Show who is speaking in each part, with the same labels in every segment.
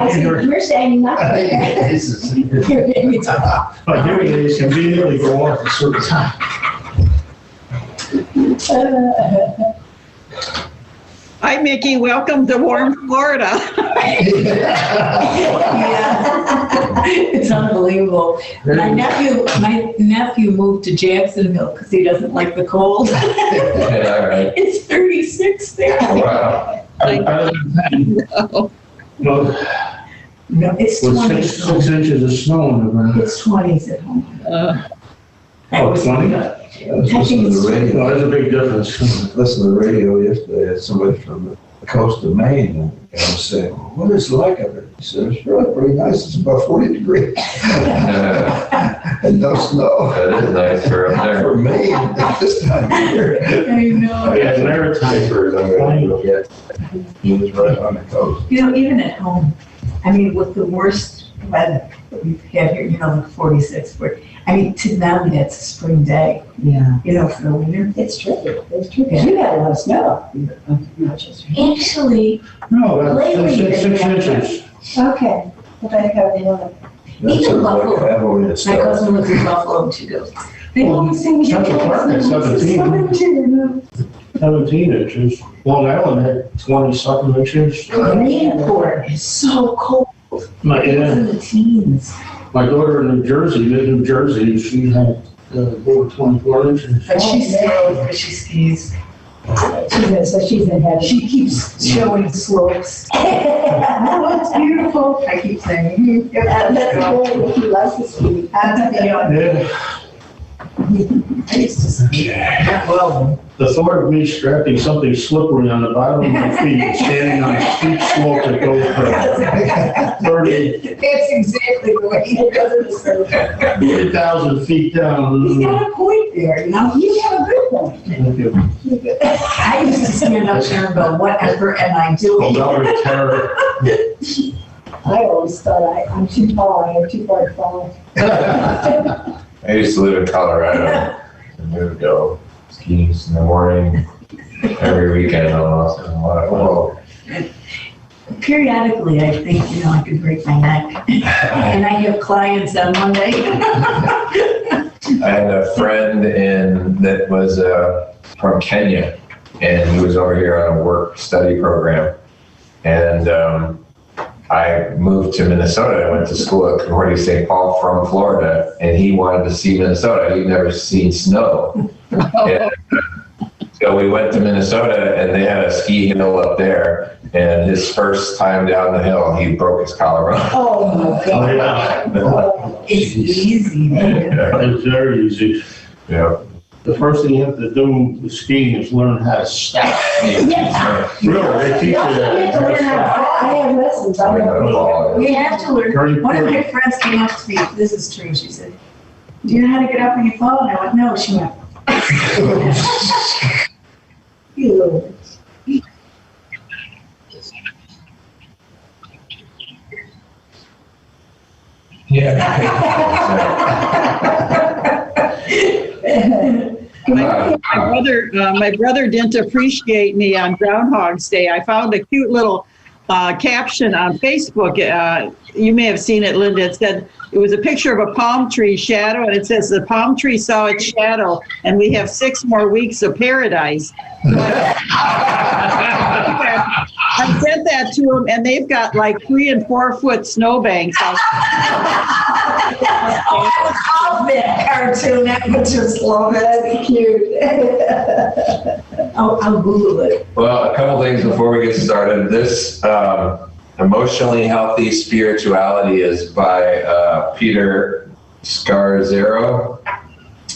Speaker 1: You're standing up
Speaker 2: I think
Speaker 1: there.
Speaker 2: this is.
Speaker 1: You're maybe talking.
Speaker 3: But hearing aids conveniently go off at a certain time.
Speaker 4: Hi, Mickey. Welcome to warm Florida.
Speaker 1: Yeah. It's unbelievable. My nephew moved to Jacksonville because he doesn't like the cold.
Speaker 5: Yeah, all right.
Speaker 1: It's 36 there.
Speaker 5: Wow.
Speaker 4: Oh,
Speaker 3: Well,
Speaker 1: No, it's
Speaker 3: with
Speaker 1: 20.
Speaker 3: six inches of snow on the ground.
Speaker 1: It's 20s at home.
Speaker 3: Oh, 20?
Speaker 2: I was listening to the radio.
Speaker 3: No, there's a big difference.
Speaker 2: Listening to the radio yesterday, I had somebody from the coast of Maine, and I was saying, well, what is it like up there? He said, it's really pretty nice, it's about 40 degrees. And no snow.
Speaker 5: That is nice for up
Speaker 2: For
Speaker 5: there.
Speaker 2: Maine, at this time of year.
Speaker 1: I know.
Speaker 3: Yeah, maritime.
Speaker 2: Papers, I'm gonna look at. He was right on the coast.
Speaker 1: You know, even at home, I mean, with the worst weather that we've had here, you know, like 46, I mean, to now that's a spring day,
Speaker 6: Yeah,
Speaker 1: you know, for the winter.
Speaker 6: it's true. It's true. 'Cause you had a lot of snow.
Speaker 1: Actually,
Speaker 3: No, that's
Speaker 1: Lately,
Speaker 3: six inches.
Speaker 6: Okay. But I have one.
Speaker 2: That's
Speaker 1: Even
Speaker 2: sort of like
Speaker 1: Buffalo.
Speaker 2: Avalanche
Speaker 1: my
Speaker 2: stuff.
Speaker 1: cousin lives in Buffalo too. They
Speaker 3: Well,
Speaker 1: always say,
Speaker 3: Central Park is 17. 17 inches. Long Island had 20-something inches.
Speaker 1: Greenport is so cold.
Speaker 3: My,
Speaker 1: It's
Speaker 3: yeah,
Speaker 1: in the teens.
Speaker 3: my daughter in New Jersey, lived in New Jersey, she had over 24 inches.
Speaker 1: But she's thrilled because she skis.
Speaker 6: So she's in heaven.
Speaker 1: She keeps showing slopes. Oh, it's beautiful. I keep saying.
Speaker 6: That's good. He loves to ski.
Speaker 1: Had to be on.
Speaker 3: Yeah,
Speaker 1: I used to ski. Well,
Speaker 3: the thought of me strapping something slippery on the bottom of my feet and standing on a steep slope that goes for 30,
Speaker 1: that's exactly the way it does.
Speaker 3: 30,000 feet down.
Speaker 1: He's got a point there, you know? You have a good point.
Speaker 3: Thank you.
Speaker 1: I used to stand up there and go, whatever, and I do.
Speaker 3: Oh, that was terror.
Speaker 6: I always thought I'm too tall. I have too far to fall.
Speaker 5: I used to live in Colorado and we would go skiing in the morning, every weekend almost. And a lot of fun.
Speaker 1: Periodically, I think, you know, I could break my neck. And I have clients on Monday.
Speaker 5: I had a friend that was from Kenya, and he was over here on a work study program. And I moved to Minnesota. I went to school at Concordia St. Paul from Florida, and he wanted to see Minnesota. He'd never seen snow. And, so we went to Minnesota, and they had a ski hill up there. And his first time down the hill, he broke his collarbone.
Speaker 6: Oh, my
Speaker 3: Oh,
Speaker 6: God.
Speaker 3: yeah.
Speaker 1: It's easy, man.
Speaker 3: It's very easy.
Speaker 5: Yeah.
Speaker 3: The first thing you have to do with skiing is learn how to stop.
Speaker 1: Yeah.
Speaker 3: Really, they teach you
Speaker 6: I
Speaker 3: that.
Speaker 6: have lessons. I know.
Speaker 1: We have to learn.
Speaker 3: Very
Speaker 1: One of my
Speaker 3: important.
Speaker 1: friends came up to me, this is true, she said, do you know how to get up when you fall? And I went, no. She went, you little.
Speaker 4: My brother didn't appreciate me on Groundhog's Day. I found a cute little caption on Facebook. You may have seen it, Linda. It said, it was a picture of a palm tree shadow, and it says, the palm tree saw its shadow, and we have 6 more weeks of paradise. I sent that to them, and they've got like 3 and 4 foot snowbanks.
Speaker 1: Oh, I love that cartoon. That was just love it. That's cute. I'll Google it.
Speaker 5: Well, a couple things before we get started. This Emotionally Healthy Spirituality is by Peter Scazzero.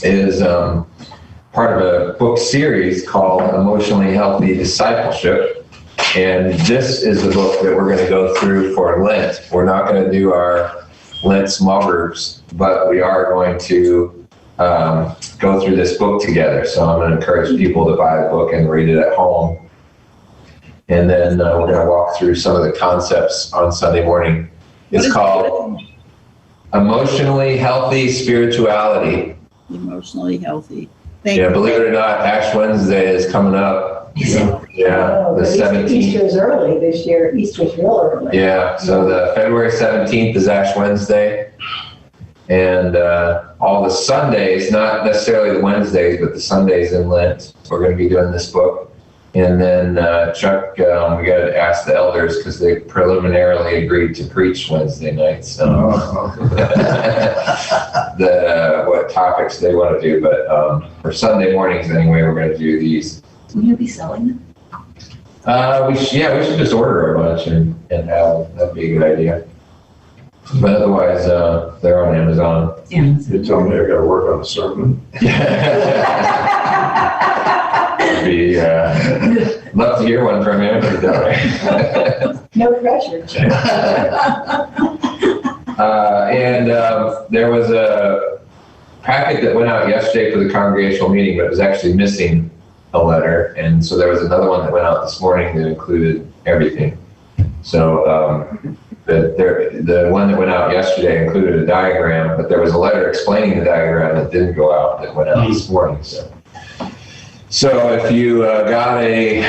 Speaker 5: Is part of a book series called Emotionally Healthy Discipleship. And this is the book that we're going to go through for Lent. We're not going to do our Lent small groups, but we are going to go through this book together. So I'm going to encourage people to buy the book and read it at home. And then we're going to walk through some of the concepts on Sunday morning. It's called Emotionally Healthy Spirituality.
Speaker 4: Emotionally healthy. Thank
Speaker 5: Yeah,
Speaker 4: you.
Speaker 5: believe it or not, Ash Wednesday is coming up. Yeah, the 17th.
Speaker 6: Easter's early this year. Easter's real early.
Speaker 5: Yeah, so the February 17th is Ash Wednesday. And all the Sundays, not necessarily the Wednesdays, but the Sundays in Lent, we're going to be doing this book. And then Chuck, we got to ask the elders because they preliminarily agreed to preach Wednesday nights. So what topics they want to do. But for Sunday mornings anyway, we're going to do these.
Speaker 1: Will you be selling them?
Speaker 5: We should just order a bunch and have, that'd be a good idea. But otherwise, they're on Amazon.
Speaker 1: Yeah.
Speaker 2: You told me I gotta work on a sermon.
Speaker 5: Be love to hear one from you, but don't.
Speaker 6: No pressure.
Speaker 5: And there was a packet that went out yesterday for the congregational meeting, but it was actually missing a letter. And so there was another one that went out this morning that included everything. So the one that went out yesterday included a diagram, but there was a letter explaining the diagram that didn't go out that went out this morning. So if you got a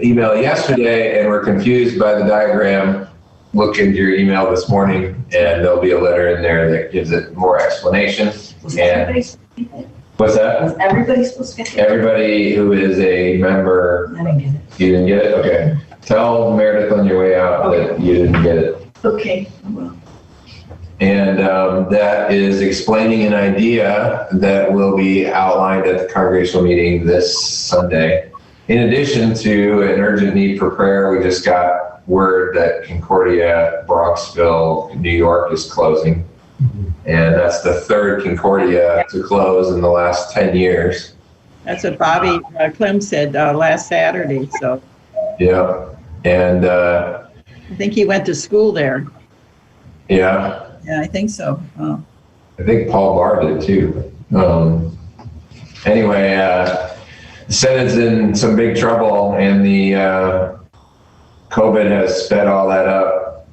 Speaker 5: email yesterday and were confused by the diagram, look into your email this morning and there'll be a letter in there that gives it more explanation.
Speaker 1: Was everybody supposed to get it?
Speaker 5: What's that?
Speaker 1: Was everybody supposed to get it?
Speaker 5: Everybody who is a member.
Speaker 1: I didn't get it.
Speaker 5: You didn't get it? Okay. Tell Meredith on your way out that you didn't get it.
Speaker 1: Okay, well.
Speaker 5: And that is explaining an idea that will be outlined at the congregational meeting this Sunday. In addition to an urgent need for prayer, we just got word that Concordia, Bronxville, New York is closing. And that's the third Concordia to close in the last 10 years.
Speaker 4: That's what Bobby Clem said last Saturday, so
Speaker 5: Yeah. And
Speaker 4: I think he went to school there.
Speaker 5: yeah.
Speaker 4: Yeah, I think so. Oh.
Speaker 5: I think Paul Barr did too. Anyway, the Senate's in some big trouble, and the COVID has sped all that up.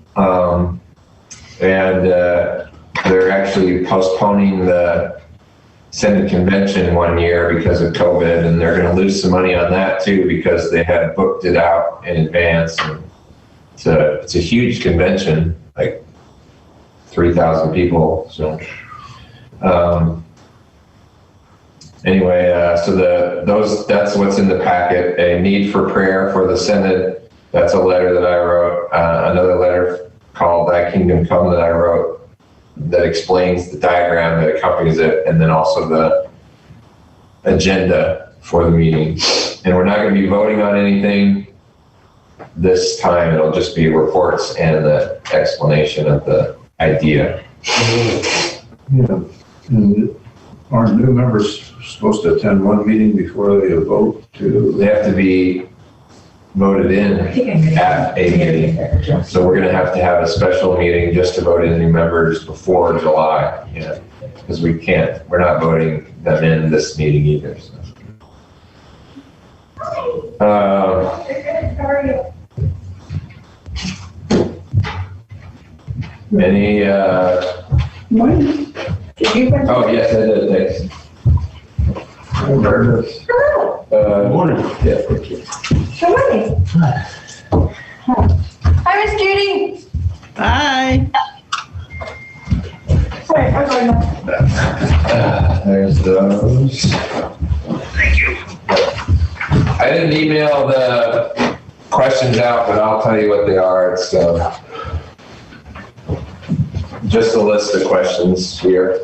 Speaker 5: And they're actually postponing the Senate convention 1 year because of COVID, and they're going to lose some money on that too because they had booked it out in advance. And it's a huge convention, like 3,000 people. So anyway, so that's what's in the packet. A need for prayer for the Senate. That's a letter that I wrote. Another letter called "Thy Kingdom Come" that I wrote that explains the diagram that accompanies it, and then also the agenda for the meeting. And we're not going to be voting on anything this time. It'll just be reports and the explanation of the idea.
Speaker 2: Yeah. And aren't new members supposed to attend one meeting before they vote to?
Speaker 5: They have to be voted in
Speaker 1: I think I'm
Speaker 5: at a meeting. So we're going to have a special meeting just to vote in new members before July. Yeah, because we're not voting them in this meeting either. So. Any,
Speaker 6: Morning. Did you bring?
Speaker 5: oh yes, I did, thanks.
Speaker 3: Morning.
Speaker 5: Yeah, thank you.
Speaker 6: Good morning.
Speaker 7: Hi, Miss Judy.
Speaker 4: Hi.
Speaker 6: Sorry, I'm going up.
Speaker 5: There's those. Thank you. I didn't email the questions out, but I'll tell you what they are. It's just a list of questions here.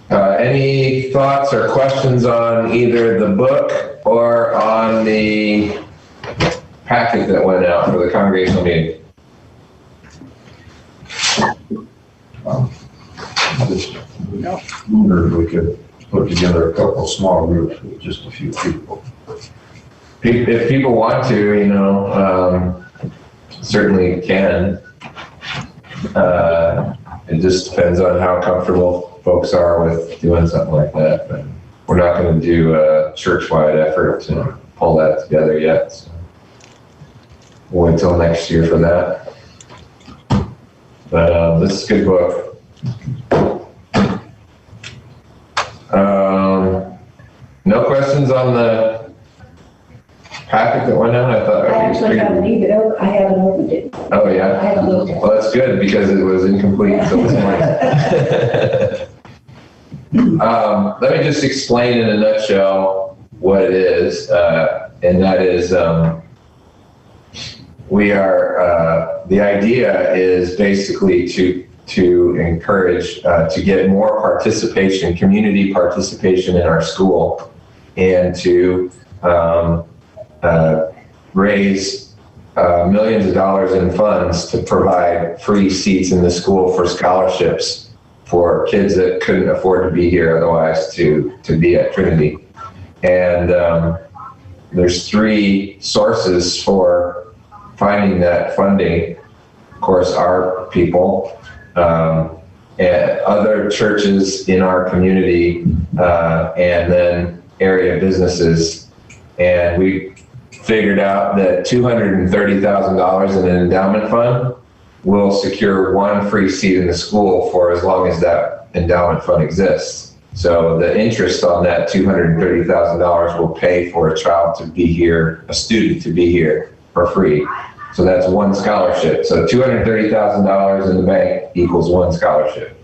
Speaker 5: Any thoughts or questions on either the book or on the packet that went out for the congregational meeting?
Speaker 2: Just wondered if we could put together a couple small groups with just a few people.
Speaker 5: If people want to, certainly can. It just depends on how comfortable folks are with doing something like that. But we're not going to do a church-wide effort to pull that together yet. So we'll wait till next year for that. But this is a good book. No questions on the packet that went out? I thought.
Speaker 6: I actually haven't even, I haven't opened it.
Speaker 5: Oh,
Speaker 6: I
Speaker 5: yeah?
Speaker 6: haven't looked at it.
Speaker 5: Well, that's good because it was incomplete until this morning. Let me just explain in a nutshell what it is, and that is we are, the idea is basically to encourage, to get more participation, community participation in our school, and to raise millions of dollars in funds to provide free seats in the school for scholarships for kids that couldn't afford to be here otherwise to be at Trinity. And there's 3 sources for finding that funding. Of course, our people, and other churches in our community, and then area businesses. And we figured out that $230,000 in an endowment fund will secure 1 free seat in the school for as long as that endowment fund exists. So the interest on that $230,000 will pay for a child to be here, a student to be here for free. So that's 1 scholarship. So $230,000 in the bank equals 1 scholarship.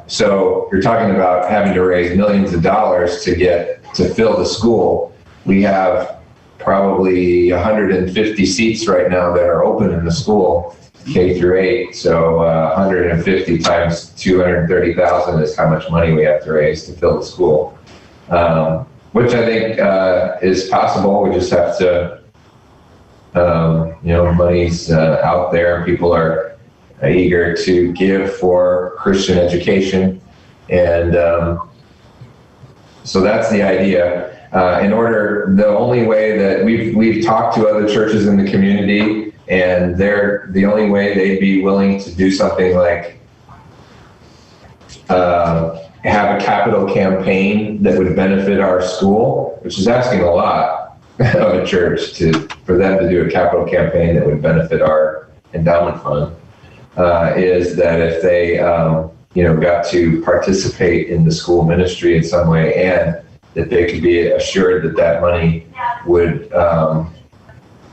Speaker 5: So you're talking about having to raise millions of dollars to fill the school. We have probably 150 seats right now that are open in the school, K through 8. So 150 times 230,000 is how much money we have to raise to fill the school, which I think is possible. We just have to, money's out there. People are eager to give for Christian education. And so that's the idea. The only way that we've talked to other churches in the community, and the only way they'd be willing to do something like have a capital campaign that would benefit our school, which is asking a lot of a church for them to do a capital campaign that would benefit our endowment fund, is that if they got to participate in the school ministry in some way, and that they could be assured that that money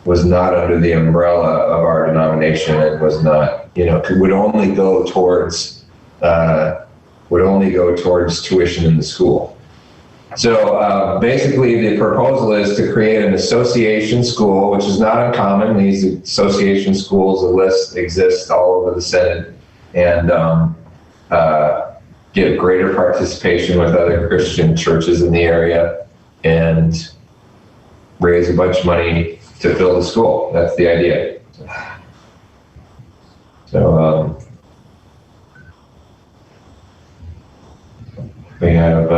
Speaker 5: was not under the umbrella of our denomination and was not, would only go towards tuition in the school. So basically the proposal is to create an association school, which is not uncommon. These association schools, a list exists all over the Synod, and get greater participation with other Christian churches in the area and raise a bunch of money to fill the school. That's the idea. So we have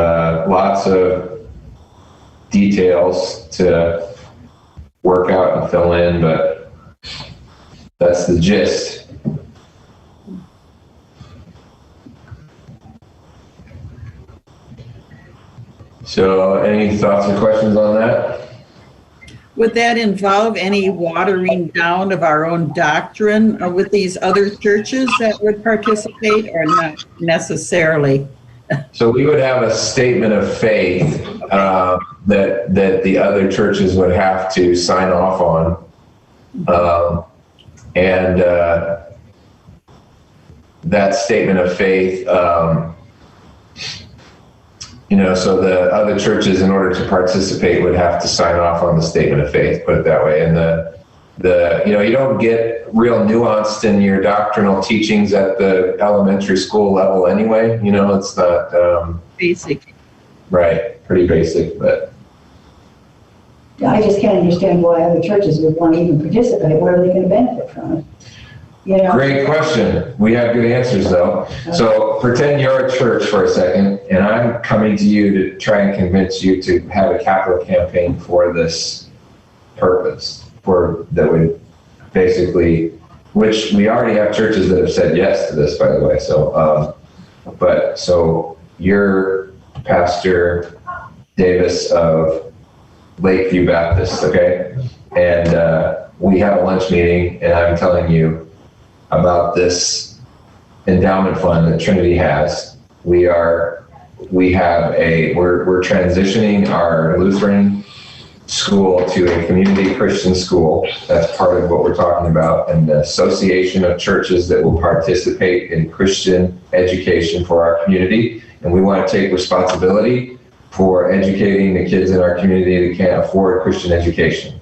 Speaker 5: lots of details to work out and fill in, but that's the gist. So any thoughts or questions on that?
Speaker 4: Would that involve any watering down of our own doctrine with these other churches that would participate, or not necessarily?
Speaker 5: So we would have a statement of faith that the other churches would have to sign off on. And that statement of faith, so the other churches, in order to participate, would have to sign off on the statement of faith, put it that way. And you don't get real nuanced in your doctrinal teachings at the elementary school level anyway. It's not
Speaker 4: basic.
Speaker 5: Right, pretty basic, but
Speaker 6: I just can't understand why other churches would want to even participate. What are they going to benefit from it?
Speaker 5: Great question. We have good answers though. So pretend you're a church for a second, and I'm coming to you to try and convince you to have a capital campaign for this purpose, that would basically, which we already have churches that have said yes to this, by the way. So, so you're Pastor Davis of Lakeview Baptist, okay? And we have a lunch meeting, and I'm telling you about this endowment fund that Trinity has. We are we're transitioning our Lutheran school to a community Christian school. That's part of what we're talking about, and the association of churches that will participate in Christian education for our community. And we want to take responsibility for educating the kids in our community that can't afford Christian education.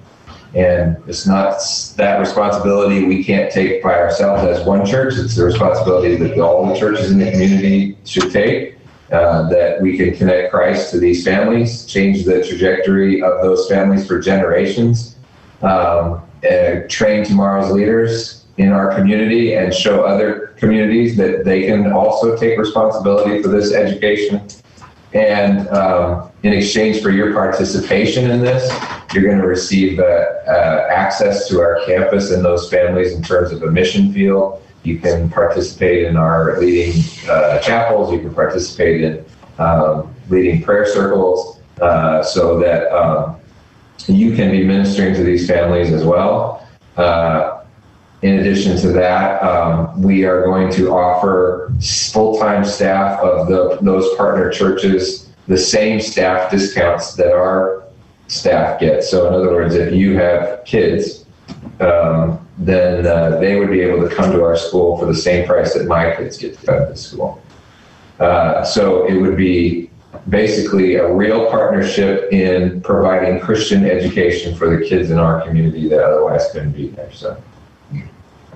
Speaker 5: And it's not that responsibility we can't take by ourselves as one church. It's the responsibility that all the churches in the community should take, that we can connect Christ to these families, change the trajectory of those families for generations, train tomorrow's leaders in our community, and show other communities that they can also take responsibility for this education. And in exchange for your participation in this, you're going to receive access to our campus and those families in terms of a mission field. You can participate in our leading chapels. You can participate in leading prayer circles, so that you can be ministering to these families as well. In addition to that, we are going to offer full-time staff of those partner churches the same staff discounts that our staff gets. So in other words, if you have kids, then they would be able to come to our school for the same price that my kids get to come to school. So it would be basically a real partnership in providing Christian education for the kids in our community that otherwise couldn't be there. So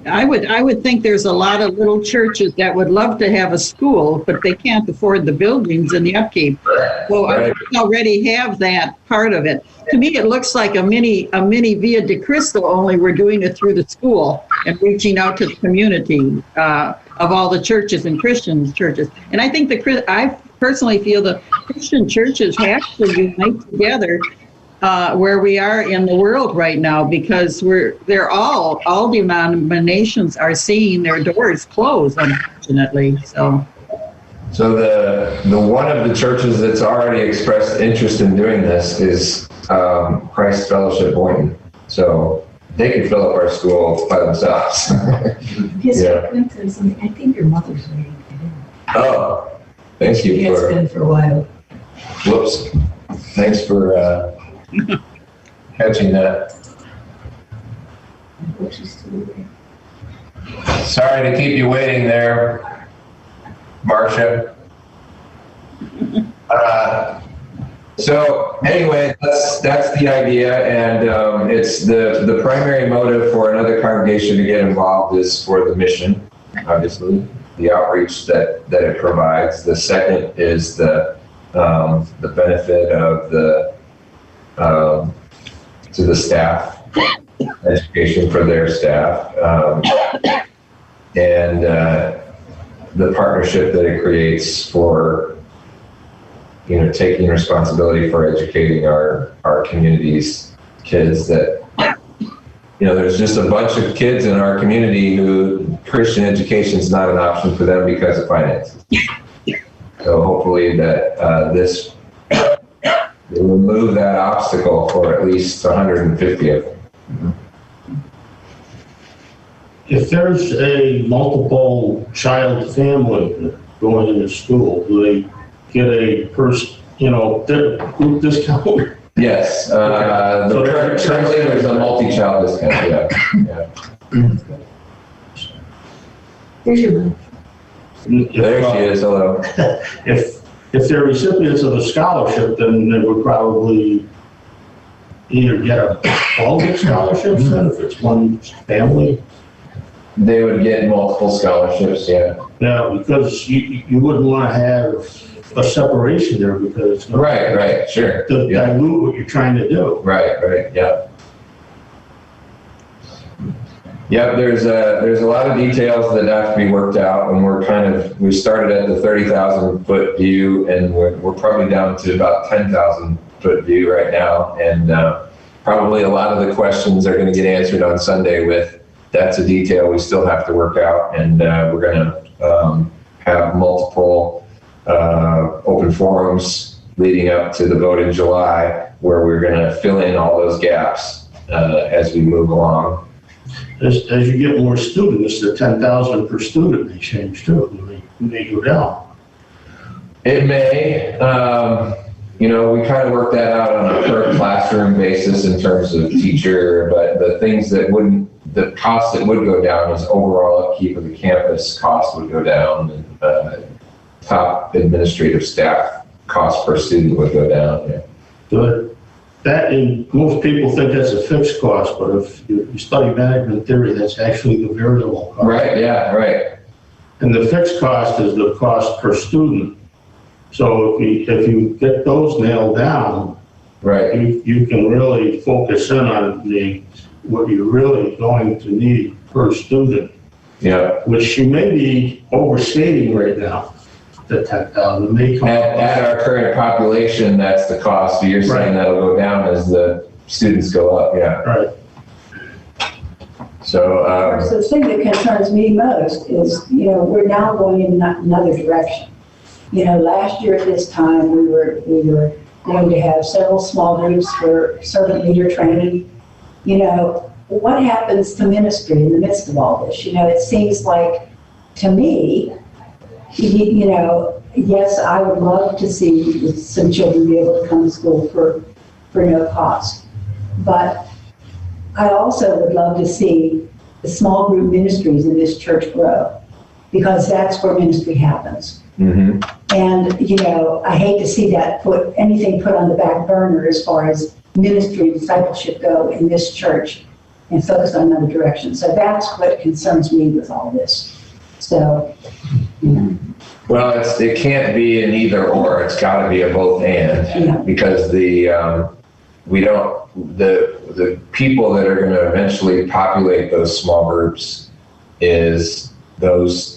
Speaker 4: I would think there's a lot of little churches that would love to have a school, but they can't afford the buildings and the upkeep. Well,
Speaker 5: right.
Speaker 4: I already have that part of it. To me, it looks like a mini Via de Cristo, only we're doing it through the school and reaching out to the community of all the churches and Christian churches. And I think I personally feel the Christian churches have to unite together where we are in the world right now, because all denominations are seeing their doors close, unfortunately. So
Speaker 5: the one of the churches that's already expressed interest in doing this is Christ Fellowship Boynton. So they could fill up our school by themselves.
Speaker 1: Yes,
Speaker 5: Yeah.
Speaker 1: I think your mother's waiting to get in.
Speaker 5: Oh, thank
Speaker 1: She
Speaker 5: you
Speaker 1: has
Speaker 5: for,
Speaker 1: been for a while.
Speaker 5: whoops. Thanks for catching that.
Speaker 1: I hope she's still waiting.
Speaker 5: Sorry to keep you waiting there, Marcia. So anyway, that's the idea, and it's the primary motive for another congregation to get involved is for the mission, obviously, the outreach that it provides. The second is the benefit of to the staff, education for their staff, and the partnership that it creates for taking responsibility for educating our community's kids. That there's just a bunch of kids in our community who Christian education is not an option for them because of finances. So hopefully that this will remove that obstacle for at least 150 of them.
Speaker 3: If there's a multiple child family going into school, do they get a group discount?
Speaker 5: Yes, currently there's a multi-child discount, yeah.
Speaker 1: Here's your mom.
Speaker 5: There she is, hello.
Speaker 3: If they're recipients of a scholarship, then they would probably either get all the scholarships, then if it's one family.
Speaker 5: They would get multiple scholarships, yeah.
Speaker 3: Yeah, because you wouldn't want to have a separation there, because it's
Speaker 5: Right, sure.
Speaker 3: to
Speaker 5: Yeah.
Speaker 3: dilute what you're trying to do.
Speaker 5: Right, yeah. Yep, there's a lot of details that have to be worked out, and we started at the 30,000 foot view, and we're probably down to about 10,000 foot view right now, and probably a lot of the questions are going to get answered on Sunday with that's a detail we still have to work out, and we're going to have multiple open forums leading up to the vote in July, where we're going to fill in all those gaps as we move along.
Speaker 3: As you get more students, the 10,000 per student may change too. They go down.
Speaker 5: It may. We kind of work that out on a per classroom basis in terms of teacher, but the cost that would go down is overall upkeep of the campus cost would go down, and top administrative staff cost per student would go down. Yeah.
Speaker 3: Good. Most people think that's a fixed cost, but if you study management theory, that's actually the variable cost.
Speaker 5: Right, yeah, right.
Speaker 3: And the fixed cost is the cost per student. So if you get those nailed down,
Speaker 5: Right.
Speaker 3: you can really focus in on what you're really going to need per student,
Speaker 5: Yeah.
Speaker 3: which you may be overstating right now. The 10,000 may come
Speaker 5: At our current population, that's the cost. You're saying
Speaker 3: Right.
Speaker 5: that'll go down as the students go up, yeah.
Speaker 3: Right.
Speaker 5: So,
Speaker 6: So the thing that concerns me most is, we're now going in another direction. Last year at this time, we were going to have several small groups for servant leader training. What happens to ministry in the midst of all this? It seems like, to me, yes, I would love to see some children be able to come to school for no cost. But I also would love to see the small group ministries in this church grow, because that's where ministry happens.
Speaker 5: mhm.
Speaker 6: And, I hate to see that anything put on the back burner as far as ministry and discipleship go in this church and focus on another direction. So that's what concerns me with all this. So,
Speaker 5: Well, it can't be an either or. It's got to be a both and,
Speaker 6: Yeah.
Speaker 5: because the people that are going to eventually populate those small groups is those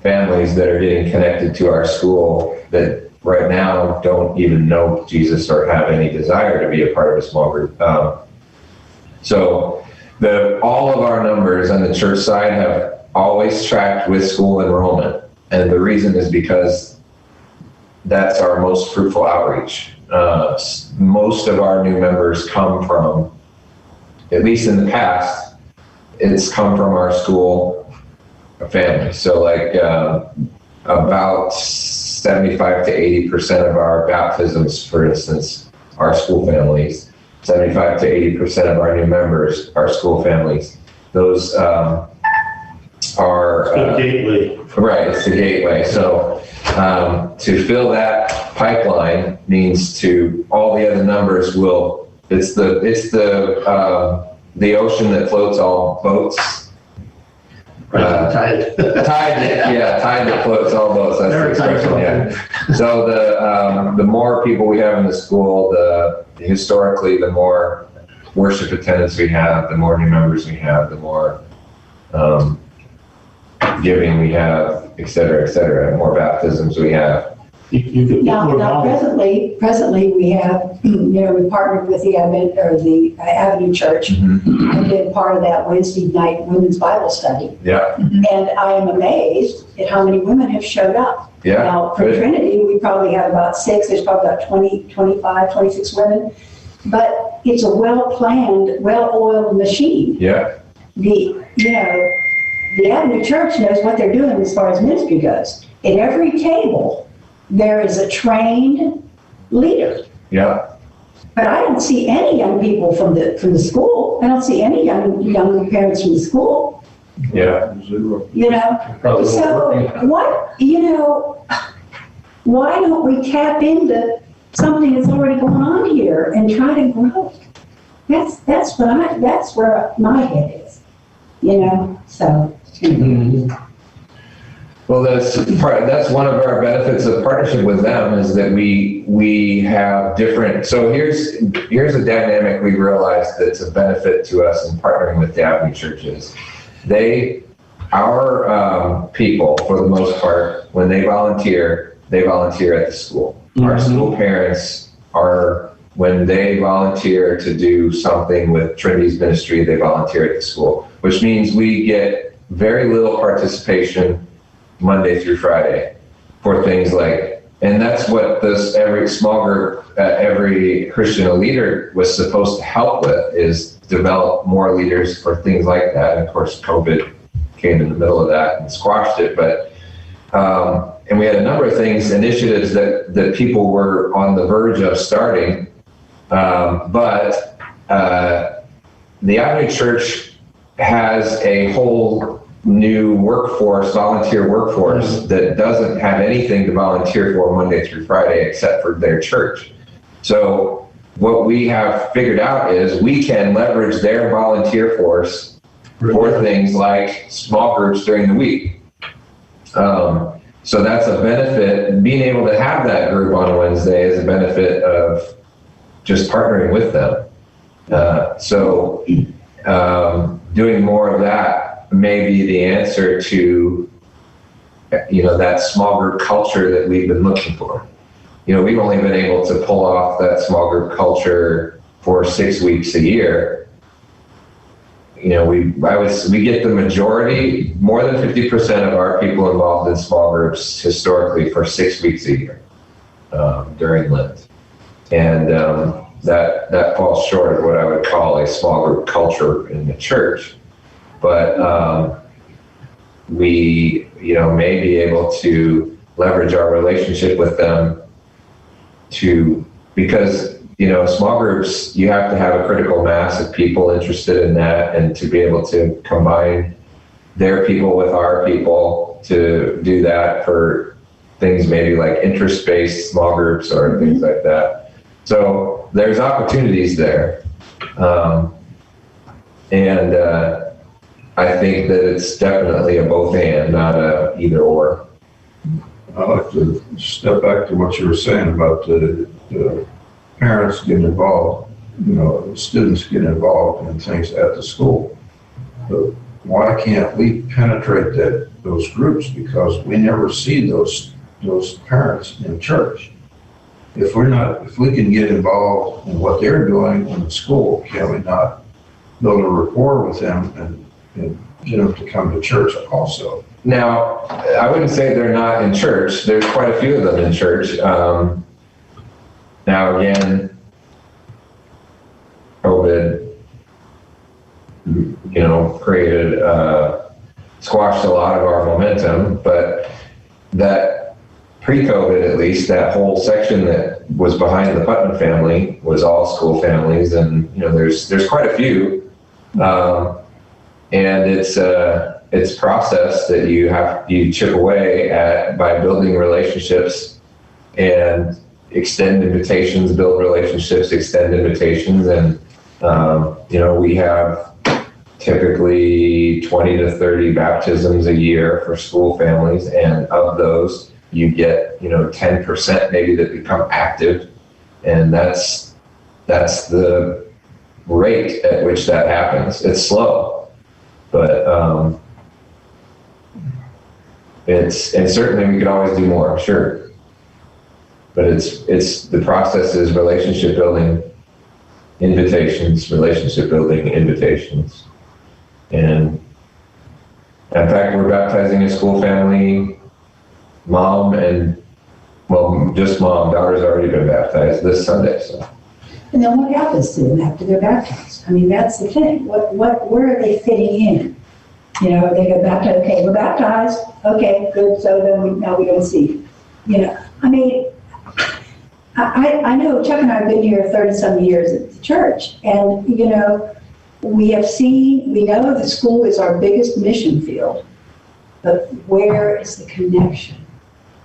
Speaker 5: families that are getting connected to our school that right now don't even know Jesus or have any desire to be a part of a small group. So all of our numbers on the church side have always tracked with school enrollment. And the reason is because that's our most fruitful outreach. Most of our new members come from, at least in the past, it's come from our school family. So about 75 to 80% of our baptisms, for instance, are school families. 75 to 80% of our new members are school families. Those are...
Speaker 3: The gateway.
Speaker 5: Right, it's the gateway. So to fill that pipeline means all the other numbers it's the ocean that floats all boats.
Speaker 3: Tide.
Speaker 5: Tide that floats all boats. That's the expression, yeah. So the more people we have in the school, historically, the more worship attendance we have, the more new members we have, the more giving we have, et cetera, more baptisms we have.
Speaker 3: You could
Speaker 6: now presently we have, we partnered with the Avenue Church and been part of that Wednesday night women's Bible study.
Speaker 5: Yeah.
Speaker 6: And I am amazed at how many women have showed up.
Speaker 5: Yeah.
Speaker 6: Now, for Trinity, we probably have about 6, there's probably about 20, 25, 26 women. But it's a well-planned, well-oiled machine.
Speaker 5: Yeah.
Speaker 6: The Avenue Church knows what they're doing as far as ministry goes. At every table, there is a trained leader.
Speaker 5: Yeah.
Speaker 6: But I don't see any young people from the school. I don't see any young parents from the school.
Speaker 5: Yeah.
Speaker 3: Probably
Speaker 6: So why don't we tap into something that's already going on here and try to grow? That's where my head is. So.
Speaker 5: Well, that's one of our benefits of partnership with them is that we have different. So here's a dynamic we realized that's a benefit to us in partnering with the Avenue churches. Our people, for the most part, when they volunteer at the school. Mm-hmm. Our school parents when they volunteer to do something with Trinity's ministry, they volunteer at the school, which means we get very little participation Monday through Friday for things like, and that's what every small group, every Christian leader was supposed to help with, is develop more leaders for things like that. And of course, COVID came in the middle of that and squashed it. But And we had a number of initiatives that people were on the verge of starting. But the Avenue Church has a whole new volunteer workforce that doesn't have anything to volunteer for Monday through Friday except for their church. So what we have figured out is we can leverage their volunteer force for things like small groups during the week. So that's a benefit. Being able to have that group on a Wednesday is a benefit of just partnering with them. Doing more of that may be the answer to, that small group culture that we've been looking for. We've only been able to pull off that small group culture for 6 weeks a year. We get the majority, more than 50% of our people involved in small groups historically for 6 weeks a year during Lent. And that falls short of what I would call a small group culture in the church. But we, may be able to leverage our relationship with them because small groups, you have to have a critical mass of people interested in that, and to be able to combine their people with our people to do that for things maybe like interest-based small groups or things like that. So there's opportunities there. I think that it's definitely a both and, not a either or.
Speaker 2: I'd like to step back to what you were saying about the parents getting involved, students getting involved in things at the school. But why can't we penetrate those groups? Because we never see those parents in church. If we can get involved in what they're doing in the school, can we not build a rapport with them and get them to come to church also?
Speaker 5: Now, I wouldn't say they're not in church. There's quite a few of them in church. Now, again, COVID, squashed a lot of our momentum, but that pre-COVID, at least, that whole section that was behind the Putnam family was all school families, and there's quite a few, and it's process that you chip away at by building relationships and extend invitations, build relationships, extend invitations, and we have typically 20 to 30 baptisms a year for school families, and of those you get 10% maybe that become active, and that's the rate at which that happens. It's slow, but and certainly we could always do more, sure. But it's the process is relationship building, invitations, relationship building, invitations. And in fact, we're baptizing a school family, mom and, just mom, daughter's already been baptized this Sunday, so.
Speaker 6: And then what happens to them after they're baptized? I mean, that's the thing. Where are they fitting in? They go baptized, okay, we're baptized, okay, good, so then now we don't see. I mean, I know Chuck and I have been here 30-some years at the church, and, we know the school is our biggest mission field, but where is the connection?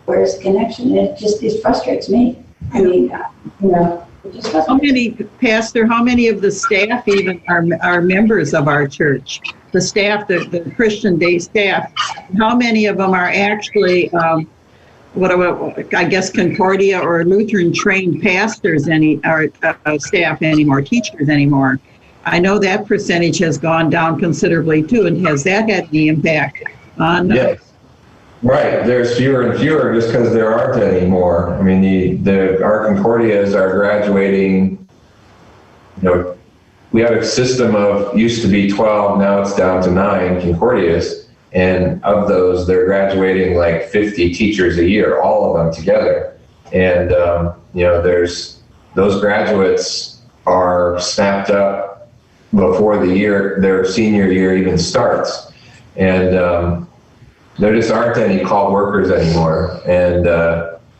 Speaker 6: Where is the connection? It frustrates me. I mean, it just frustrates me.
Speaker 4: How many of the staff even are members of our church? The staff, the Christian Day staff, how many of them are actually, I guess Concordia or Lutheran trained pastors or staff anymore, teachers anymore? I know that percentage has gone down considerably too, and has that had any impact on?
Speaker 5: Yes. Right, there's fewer and fewer just because there aren't any more. I mean, our Concordias are graduating, we have a system of, used to be 12, now it's down to 9 Concordias, and of those, they're graduating like 50 teachers a year, all of them together. And, there's, those graduates are snapped up before their senior year even starts. And there just aren't any called workers anymore. And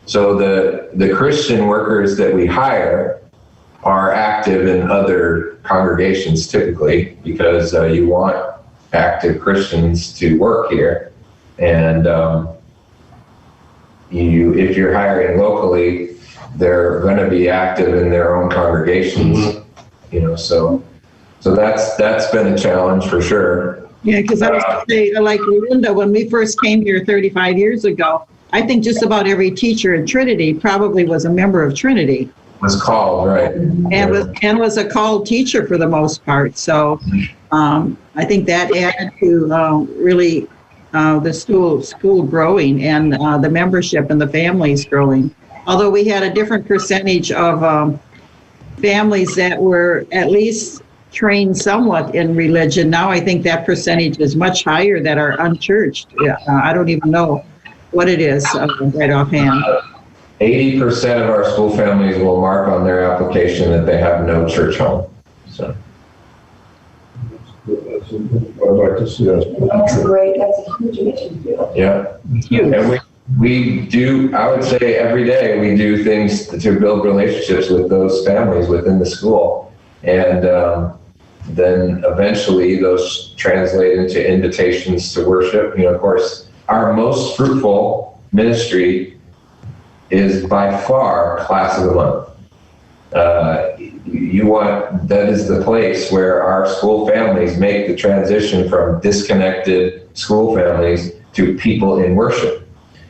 Speaker 5: so the Christian workers that we hire are active in other congregations typically, because you want active Christians to work here. And if you're hiring locally, they're going to be active in their own congregations, you know, so that's been a challenge for sure.
Speaker 4: Yeah, because I was going to say, like Linda, when we first came here 35 years ago, I think just about every teacher in Trinity probably was a member of Trinity.
Speaker 5: Was called, right.
Speaker 4: And was a called teacher for the most part. So I think that added to really the school growing and the membership and the families growing. Although we had a different percentage of families that were at least trained somewhat in religion. Now I think that percentage is much higher that are unchurched. I don't even know what it is right offhand.
Speaker 5: 80% of our school families will mark on their application that they have no church home. So
Speaker 2: I'd like to see us.
Speaker 6: That's a huge mission field.
Speaker 5: yeah,
Speaker 4: Huge.
Speaker 5: and we do. I would say every day we do things to build relationships with those families within the school, and then eventually those translate into invitations to worship. You know, of course, our most fruitful ministry is by far Class of the Month. That is the place where our school families make the transition from disconnected school families to people in worship.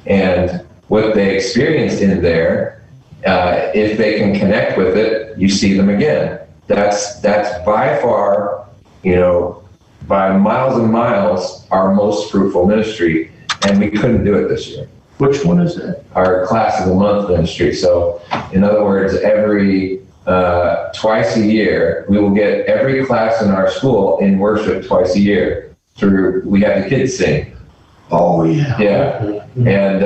Speaker 5: And what they experienced in there, if they can connect with it, you see them again. That's by far, you know, by miles and miles, our most fruitful ministry. And we couldn't do it this year.
Speaker 3: Which one is that?
Speaker 5: Our Class of the Month ministry. So in other words, every twice a year, we will get every class in our school in worship twice a year. We have the kids sing.
Speaker 3: Oh, yeah.
Speaker 5: Yeah. And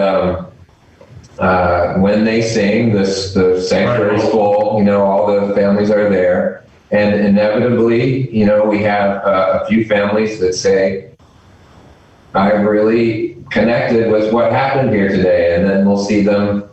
Speaker 5: when they sing, the sanctuary's full, you know, all the families are there. And inevitably, you know, we have a few families that say, I'm really connected with what happened here today. And then we'll see them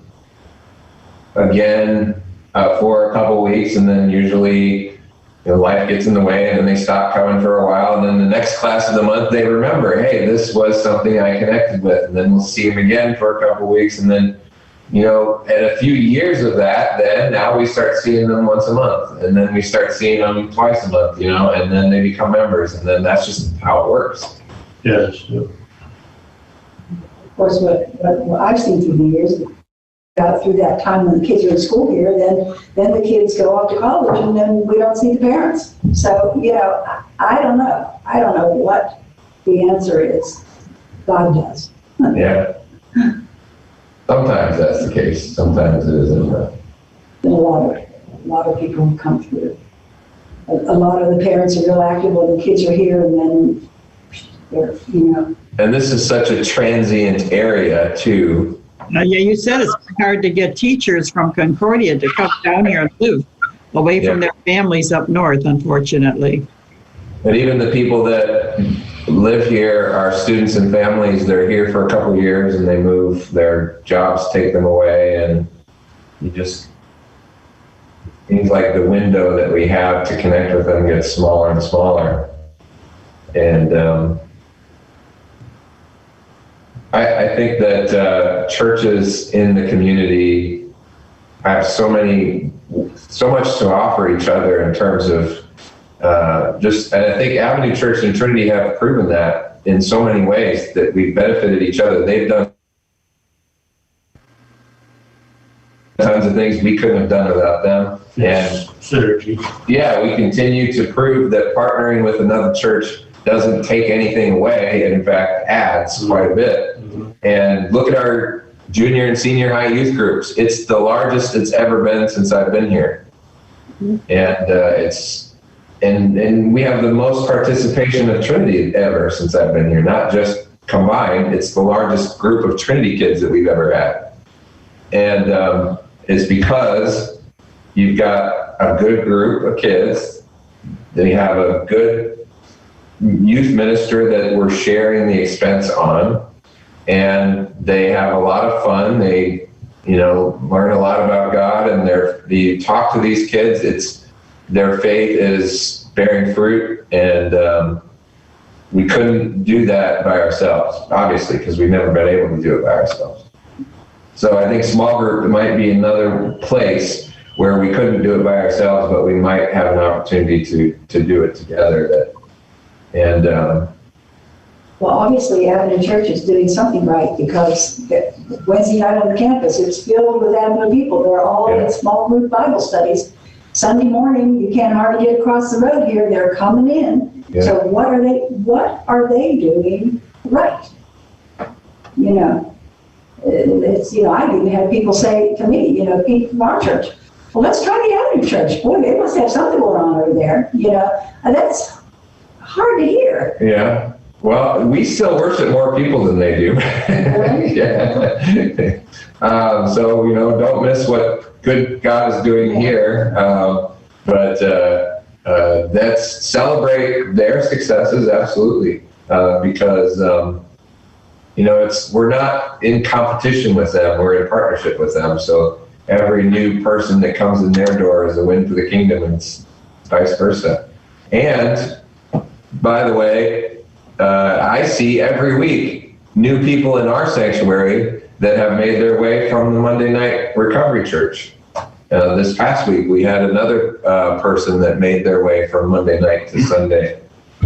Speaker 5: again for a couple weeks. And then usually, you know, life gets in the way and then they stop coming for a while. And then the next Class of the Month, they remember, hey, this was something I connected with. And then we'll see them again for a couple weeks. And then, you know, and a few years of that, then now we start seeing them once a month. And then we start seeing them twice a month, you know, and then they become members. And then that's just how it works.
Speaker 3: Yes.
Speaker 6: Of course, what I've seen through the years, got through that time when the kids are in school here, then the kids go off to college and then we don't see the parents. So, you know, I don't know. I don't know what the answer is. God does.
Speaker 5: Yeah. Sometimes that's the case. Sometimes it isn't.
Speaker 6: And a lot of people have come through. A lot of the parents are real active when the kids are here, and then they're, you know.
Speaker 5: And this is such a transient area too.
Speaker 4: Yeah, you said it's hard to get teachers from Concordia to come down here and live away from their families up north, unfortunately.
Speaker 5: But even the people that live here are students and families. They're here for a couple of years and they move. Their jobs take them away, and you just seems like the window that we have to connect with them gets smaller and smaller. And I think that churches in the community have so much to offer each other in terms of and I think Avenue Church and Trinity have proven that in so many ways, that we've benefited each other. They've done tons of things we couldn't have done without them. And
Speaker 3: synergy.
Speaker 5: Yeah, we continue to prove that partnering with another church doesn't take anything away, and in fact adds quite a bit. And look at our junior and senior high youth groups. It's the largest it's ever been since I've been here. And and we have the most participation of Trinity ever since I've been here. Not just combined, it's the largest group of Trinity kids that we've ever had. And it's because you've got a good group of kids, then you have a good youth minister that we're sharing the expense on, and they have a lot of fun. They, learn a lot about God, and you talk to these kids. Their faith is bearing fruit, and we couldn't do that by ourselves, obviously, because we've never been able to do it by ourselves. So I think small group might be another place where we couldn't do it by ourselves, but we might have an opportunity to do it together.
Speaker 6: Well, obviously Avenue Church is doing something right, because Wednesday night on the campus, it's filled with Avenue people. They're all in small group Bible studies. Sunday morning, you can't hardly get across the road here. They're coming in.
Speaker 5: Yeah.
Speaker 6: So what are they doing right? It's, I've even had people say to me, people from our church, well, let's try the Avenue Church. Boy, they must have something going on over there, and that's hard to hear.
Speaker 5: Yeah. Well, we still worship more people than they do. Yeah. So, don't miss what good God is doing here. But let's celebrate their successes, absolutely. Because, we're not in competition with them. We're in partnership with them. So every new person that comes in their door is a win for the kingdom, and vice versa. And, by the way, I see every week new people in our sanctuary that have made their way from the Monday Night Recovery Church. This past week, we had another person that made their way from Monday night to Sunday.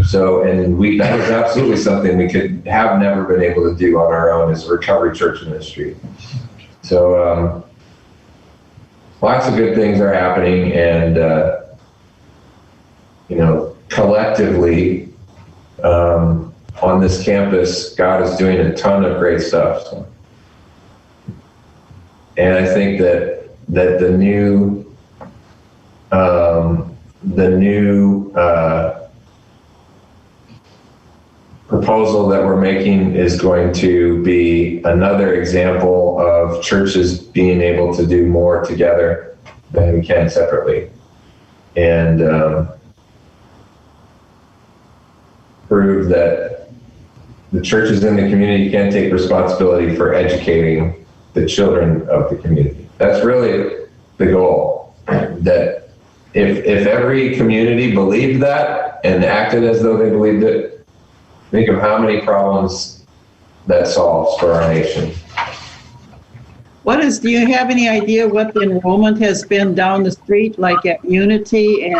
Speaker 5: So, that is absolutely something we could have never been able to do on our own as a recovery church ministry. So, lots of good things are happening, and, collectively, on this campus, God is doing a ton of great stuff. So. And I think that the new proposal that we're making is going to be another example of churches being able to do more together than we can separately, and prove that the churches in the community can take responsibility for educating the children of the community. That's really the goal. That if every community believed that and acted as though they believed it, think of how many problems that solves for our nation.
Speaker 4: Do you have any idea what the enrollment has been down the street, like at Unity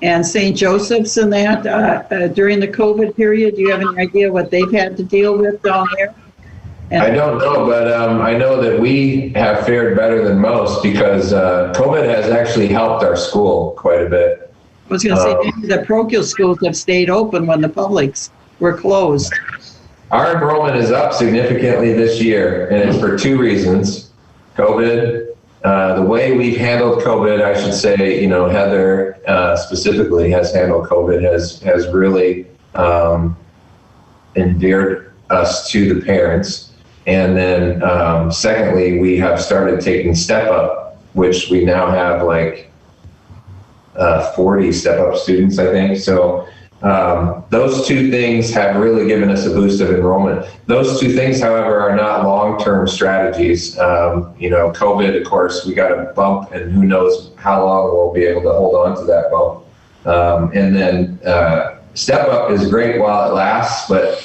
Speaker 4: and St. Joseph's and that during the COVID period? Do you have any idea what they've had to deal with down there?
Speaker 5: I don't know, but I know that we have fared better than most, because COVID has actually helped our school quite a bit.
Speaker 4: I was going to say, maybe the parochial schools have stayed open when the publics were closed.
Speaker 5: Our enrollment is up significantly this year, and it's for two reasons. COVID, the way we've handled COVID, I should say, Heather specifically has handled COVID, has really endeared us to the parents. And then secondly, we have started taking Step Up, which we now have 40 Step Up students, I think. So those two things have really given us a boost of enrollment. Those two things, however, are not long-term strategies. COVID, of course, we got a bump, and who knows how long we'll be able to hold on to that bump. And then Step Up is great while it lasts, but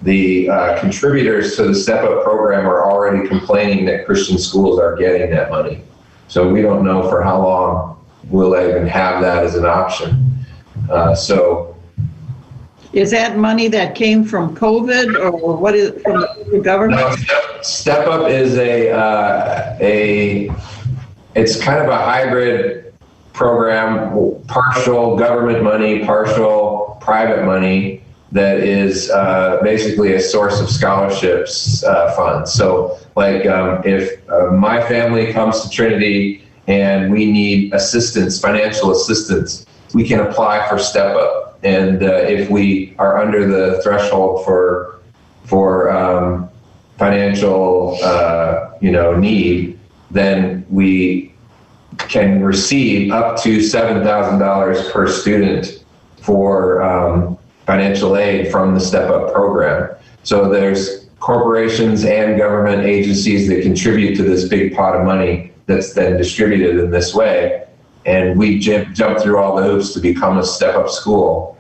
Speaker 5: the contributors to the Step Up program are already complaining that Christian schools are getting that money. So we don't know for how long we'll even have that as an option.
Speaker 3: Is that money that came from COVID, or what is it from the government?
Speaker 5: No, Step Up is it's kind of a hybrid program, partial government money, partial private money, that is basically a source of scholarships funds. So like if my family comes to Trinity and we need assistance, financial assistance, we can apply for Step Up. And if we are under the threshold for financial need, then we can receive up to $7,000 per student for financial aid from the Step Up program. So there's corporations and government agencies that contribute to this big pot of money that's then distributed in this way. And we jump through all the hoops to become a step-up school.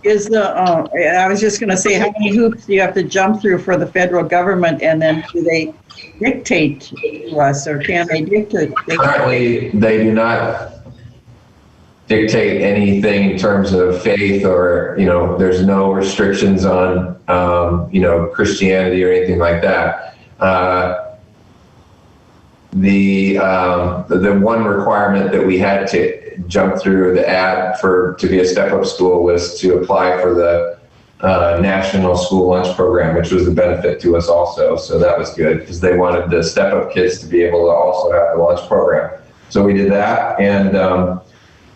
Speaker 4: I was just going to say, how many hoops do you have to jump through for the federal government, and then do they dictate to us, or can they dictate?
Speaker 5: Currently, they do not dictate anything in terms of faith, or, you know, there's no restrictions on, you know, Christianity or anything like that. The one requirement that we had to jump through the ad to be a step-up school was to apply for the National School Lunch Program, which was a benefit to us also. So that was good, because they wanted the step-up kids to be able to also have the lunch program. So we did that, and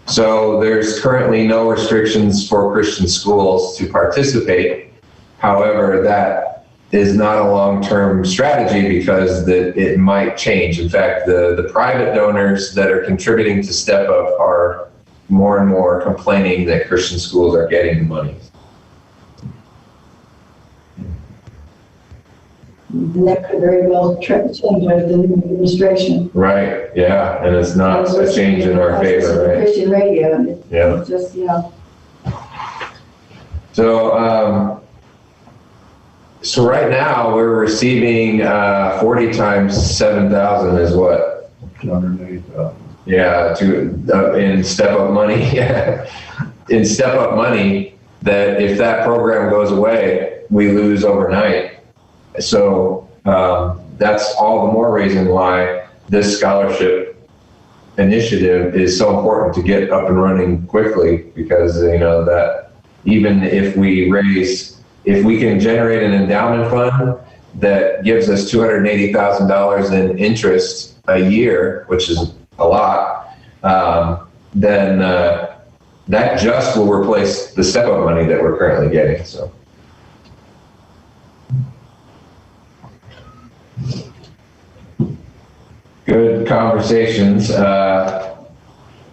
Speaker 5: so there's currently no restrictions for Christian schools to participate. However, that is not a long-term strategy, because it might change. In fact, the private donors that are contributing to Step Up are more and more complaining that Christian schools are getting the money.
Speaker 6: And that could very well change under the new administration.
Speaker 5: Right, yeah, and it's not a change in our favor, right?
Speaker 6: Christian radio, and
Speaker 5: Yeah.
Speaker 6: it's just, you know.
Speaker 5: So right now we're receiving 40 times 7,000 is what?
Speaker 2: 280,000.
Speaker 5: Yeah, in step-up money. In step-up money, that if that program goes away, we lose overnight. So that's all the more reason why this scholarship initiative is so important to get up and running quickly, because, you know, that even if we can generate an endowment fund that gives us $280,000 in interest a year, which is a lot, then that just will replace the step-up money that we're currently getting. So. Good conversations,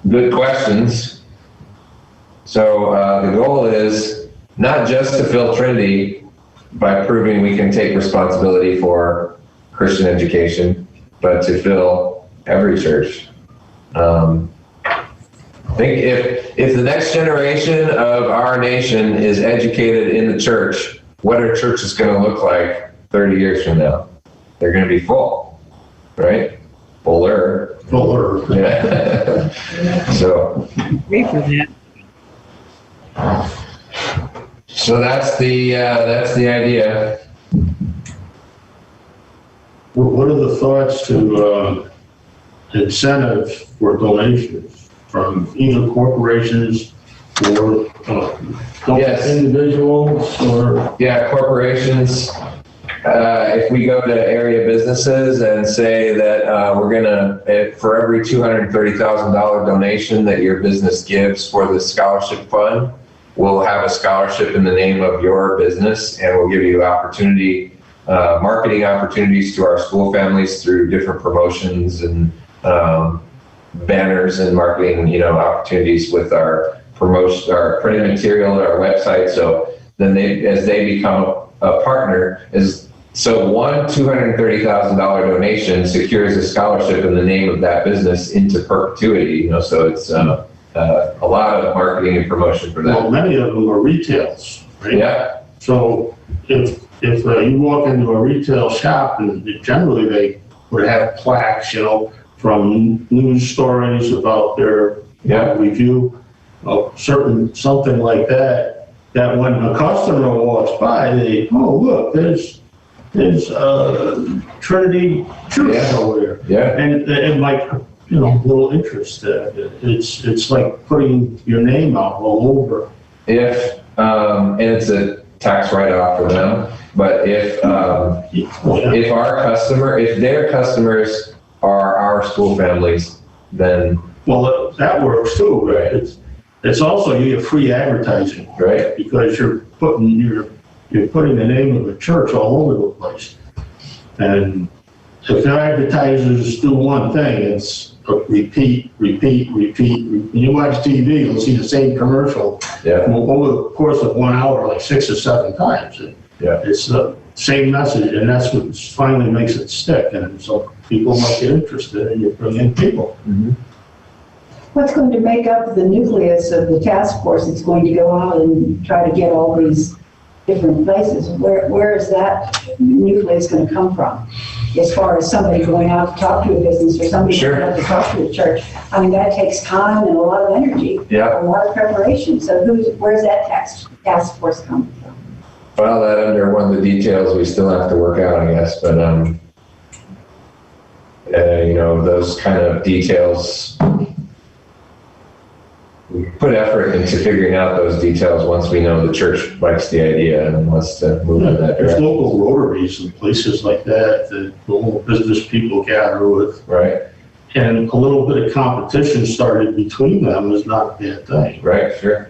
Speaker 5: good questions. So the goal is not just to fill Trinity by proving we can take responsibility for Christian education, but to fill every church. I think if the next generation of our nation is educated in the church, what are churches going to look like 30 years from now? They're going to be full, right? Fuller. Yeah. So.
Speaker 4: Great for that.
Speaker 5: So that's the idea.
Speaker 3: What are the thoughts to incentives for donations from either corporations or
Speaker 5: Yes.
Speaker 3: individuals or?
Speaker 5: Yeah, corporations. If we go to area businesses and say that we're gonna, for every $230,000 donation that your business gives for the scholarship fund, we'll have a scholarship in the name of your business, and we'll give you opportunity, marketing opportunities to our school families through different promotions and banners and marketing, opportunities with our promotion, our printed material, our website. So then as they become a partner, so one $230,000 donation secures a scholarship in the name of that business into perpetuity. So it's a lot of marketing and promotion for that.
Speaker 3: Well, many of them are retails, right?
Speaker 5: Yeah.
Speaker 3: So if you walk into a retail shop, and generally they would have plaques, from news stories about their review of something like that, that when a customer walks by, look, there's Trinity Church over there.
Speaker 5: Yeah.
Speaker 3: And it might, little interest. It's like putting your name out all over.
Speaker 5: And it's a tax write-off for them, but if their customers are our school families, then.
Speaker 3: Well, that works too, right? It's also, you get free advertising.
Speaker 5: Right.
Speaker 3: Because you're putting the name of the church all over the place. And if the advertisers do one thing, it's repeat. When you watch TV, you'll see the same commercial over the course of 1 hour, like 6 or 7 times.
Speaker 5: Yeah.
Speaker 3: It's the same message, and that's what finally makes it stick, and so people might get interested, and you bring in people.
Speaker 6: What's going to make up the nucleus of the task force that's going to go out and try to get all these different places? Where is that nucleus going to come from? As far as somebody going out to talk to a business or somebody
Speaker 5: Sure.
Speaker 6: going out to talk to a church. I mean, that takes time and a lot of energy,
Speaker 5: Yeah.
Speaker 6: a lot of preparation. So where's that task force coming from?
Speaker 5: Well, that under one of the details we still have to work out, I guess, but, you know, those kind of details, we put effort into figuring out those details once we know the church likes the idea and wants to move in that
Speaker 3: There's
Speaker 5: direction.
Speaker 3: local rotaries and places like that the local business people gather with,
Speaker 5: Right,
Speaker 3: and a little bit of competition started between them is not a bad thing.
Speaker 5: right, sure.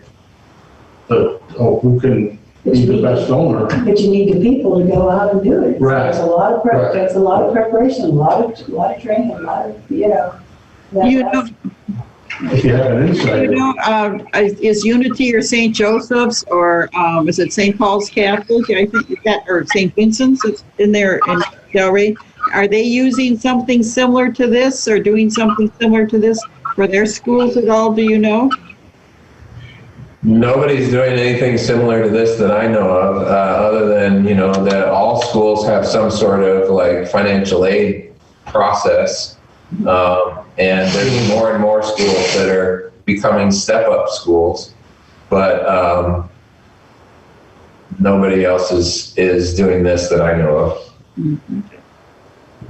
Speaker 3: But who can be the best owner?
Speaker 6: But you need the people to go out and do it.
Speaker 3: Right.
Speaker 6: It's a lot of
Speaker 3: Right.
Speaker 6: takes a lot of preparation, a lot of training, a lot of, you know.
Speaker 4: You know,
Speaker 3: If you have an insight.
Speaker 4: Is Unity or St. Joseph's or is it St. Paul's Catholic? I think that, or St. Vincent's is in there in Delray. Are they using something similar to this or doing something similar to this for their schools at all? Do you know?
Speaker 5: Nobody's doing anything similar to this that I know of, other than, you know, that all schools have some sort of like financial aid process. And there's more and more schools that are becoming step-up schools, but nobody else is doing this that I know of.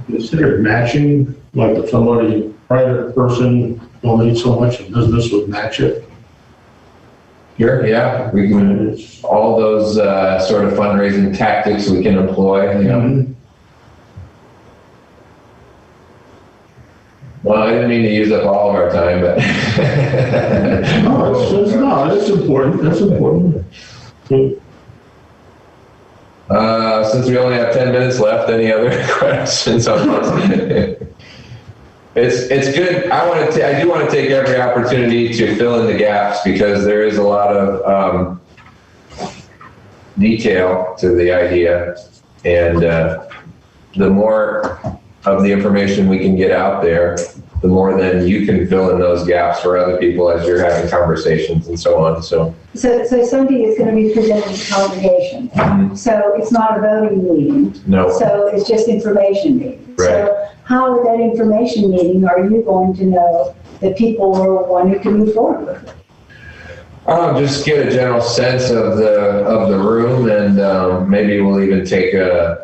Speaker 3: Consider matching, like if somebody, private person donates so much, and business would match it.
Speaker 5: Sure, yeah, we can,
Speaker 3: It's-
Speaker 5: all those sort of fundraising tactics we can employ, you know. Well, I didn't mean to use up all of our time, but.
Speaker 3: No, that's important, that's important.
Speaker 5: Since we only have 10 minutes left, any other questions on this? It's good. I do want to take every opportunity to fill in the gaps because there is a lot of detail to the idea, and the more of the information we can get out there, the more then you can fill in those gaps for other people as you're having conversations and so on. So
Speaker 6: Sunday is going to be presented to the congregation. So it's not a voting meeting.
Speaker 5: no,
Speaker 6: So it's just information meeting.
Speaker 5: Right.
Speaker 6: So how at that information meeting are you going to know that people are wanting to move forward with it?
Speaker 5: I'll just get a general sense of the room, and maybe we'll even take a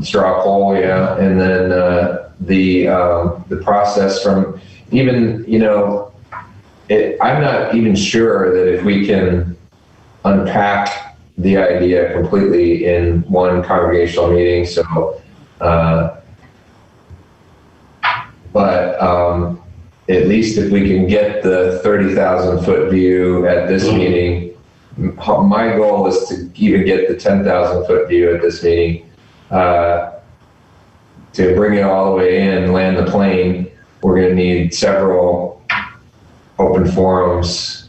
Speaker 5: straw poll, yeah, and then the process from even, you know, I'm not even sure that if we can unpack the idea completely in one congregational meeting. So, but at least if we can get the 30,000 foot view at this meeting, my goal is to even get the 10,000 foot view at this meeting. To bring it all the way in, land the plane, we're going to need several open forums.